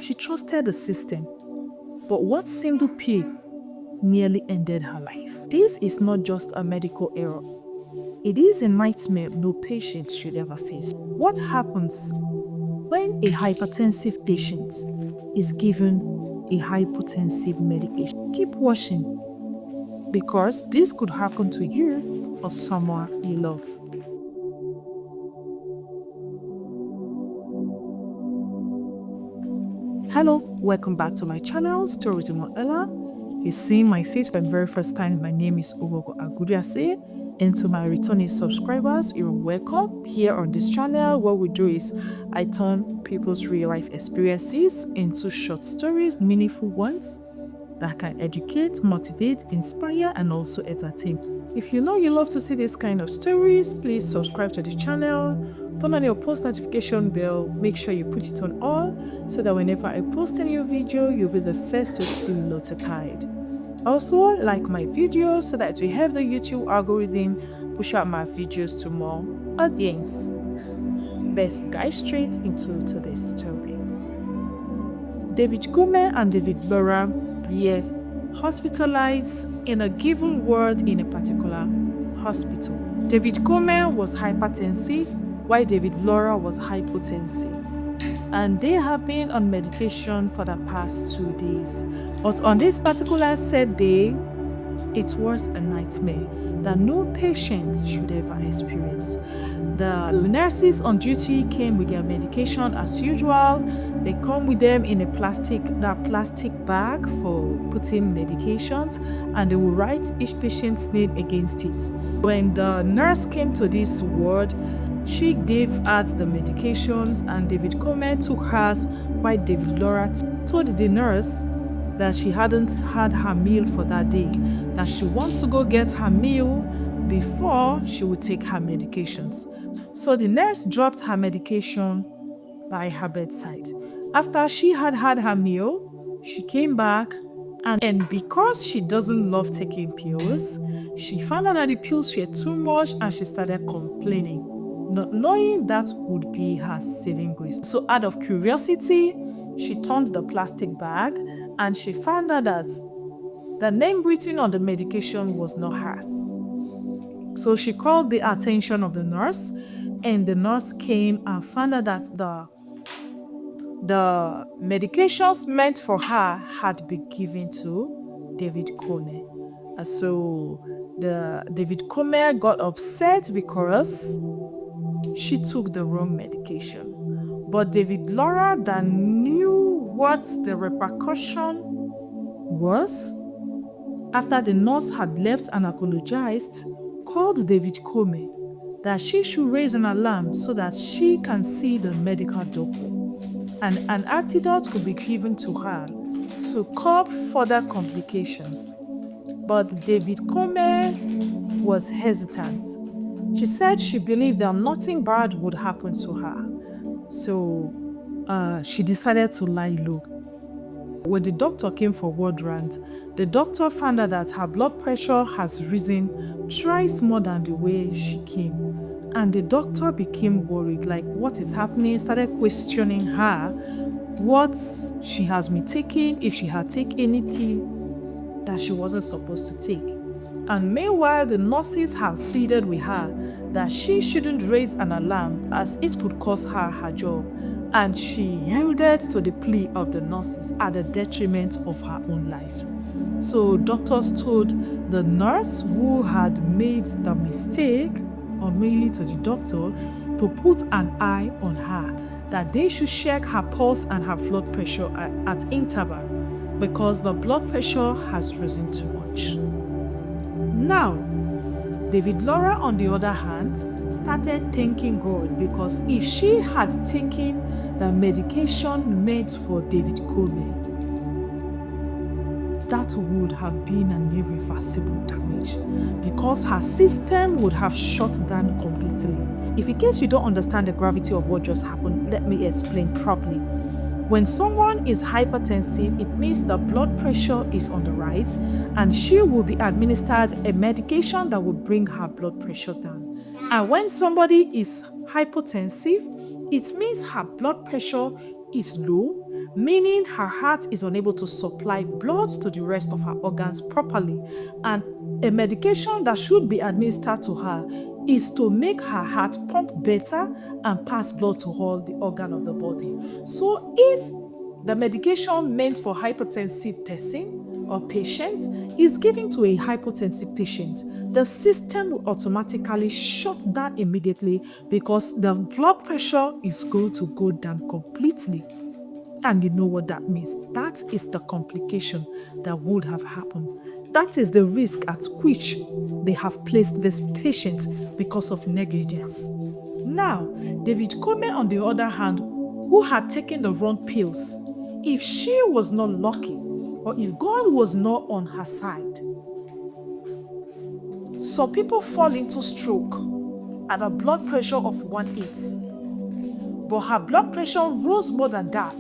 She trusted the system, but what seemed to pay nearly ended her life. This is not just a medical error. It is a nightmare no patient should ever face. What happens when a hypertensive patient is given a hypotensive medication? Keep watching, because this could happen to you or someone you love. Hello, welcome back to my channel, Stories with Ella. You're seeing my face for the very first time. My name is Owogo Agudiase, and to my returning subscribers, you're welcome. Here on this channel, what we do is I turn people's real life experiences into short stories, meaningful ones that can educate, motivate, inspire, and also entertain. If you know you love to see this kind of stories, please subscribe to the channel, turn on your post notification bell, make sure you put it on all so that whenever I post a new video, you'll be the first to be notified. Also, like my videos so that we have the YouTube algorithm push out my videos to more audience. Let's dive straight into today's story. David Gomez and David Laura were hospitalized in a given ward in a particular hospital. David Gomez was hypertensive, while David Laura was hypotensive, and they have been on medication for the past 2 days. But on this particular said day, it was a nightmare that no patient should ever experience. The nurses on duty came with their medication as usual. They come with them in a plastic bag for putting medications, and they will write each patient's name against it. When the nurse came to this ward, she gave out the medications, and David Gomez took hers, while David Laura told the nurse that she hadn't had her meal for that day, that she wants to go get her meal before she would take her medications. So the nurse dropped her medication by her bedside. After she had had her meal, she came back, and because she doesn't love taking pills, she found out that the pills were too much and she started complaining, not knowing that would be her saving grace. So out of curiosity, she turned the plastic bag and she found out that the name written on the medication was not hers. So she called the attention of the nurse, and the nurse came and found out that the medications meant for her had been given to David Gomez. So David Gomez got upset because she took the wrong medication. But David Laura, that knew what the repercussion was, after the nurse had left and apologized, called David Gomez that she should raise an alarm so that she can see the medical doctor, and an antidote could be given to her to curb further complications. But David Gomez was hesitant. She said she believed that nothing bad would happen to her. So she decided to lie low. When the doctor came for ward round, the doctor found out that her blood pressure has risen twice more than the way she came. And the doctor became worried, like what is happening, started questioning her, what she has been taking, if she had taken anything that she wasn't supposed to take. And meanwhile, the nurses have pleaded with her that she shouldn't raise an alarm as it could cost her job. And she yielded to the plea of the nurses at the detriment of her own life. So doctors told the nurse who had made the mistake, or mainly to the doctor, to put an eye on her, that they should check her pulse and her blood pressure at interval, because the blood pressure has risen too much. Now, David Laura, on the other hand, started thanking God, because if she had taken the medication meant for David Gomez, that would have been an irreversible damage, because her system would have shut down completely. If in case you don't understand the gravity of what just happened, let me explain properly. When someone is hypertensive, it means the blood pressure is on the rise, and she will be administered a medication that will bring her blood pressure down. And when somebody is hypotensive, it means her blood pressure is low meaning her heart is unable to supply blood to the rest of her organs properly, and a medication that should be administered to her is to make her heart pump better and pass blood to all the organs of the body. So if the medication meant for hypertensive person or patient is given to a hypotensive patient, the system will automatically shut down immediately because the blood pressure is going to go down completely. And you know what that means? That is the complication that would have happened. That is the risk at which they have placed this patient because of negligence. Now, David Comey, on the other hand, who had taken the wrong pills, if she was not lucky or if God was not on her side, some people fall into stroke at a blood pressure of 180. But her blood pressure rose more than that.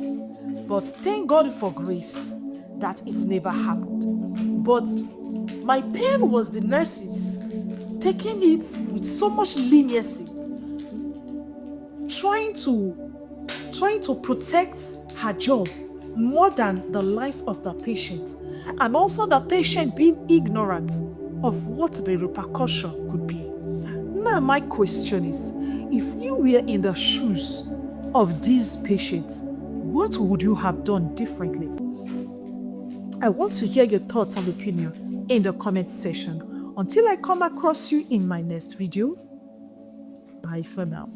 But thank God for grace that it never happened. But my pain was the nurses taking it with so much leniency, trying to protect her job more than the life of the patient, and also the patient being ignorant of what the repercussion could be. Now my question is, if you were in the shoes of these patients, what would you have done differently? I want to hear your thoughts and opinion in the comment section. Until I come across you in my next video, bye for now.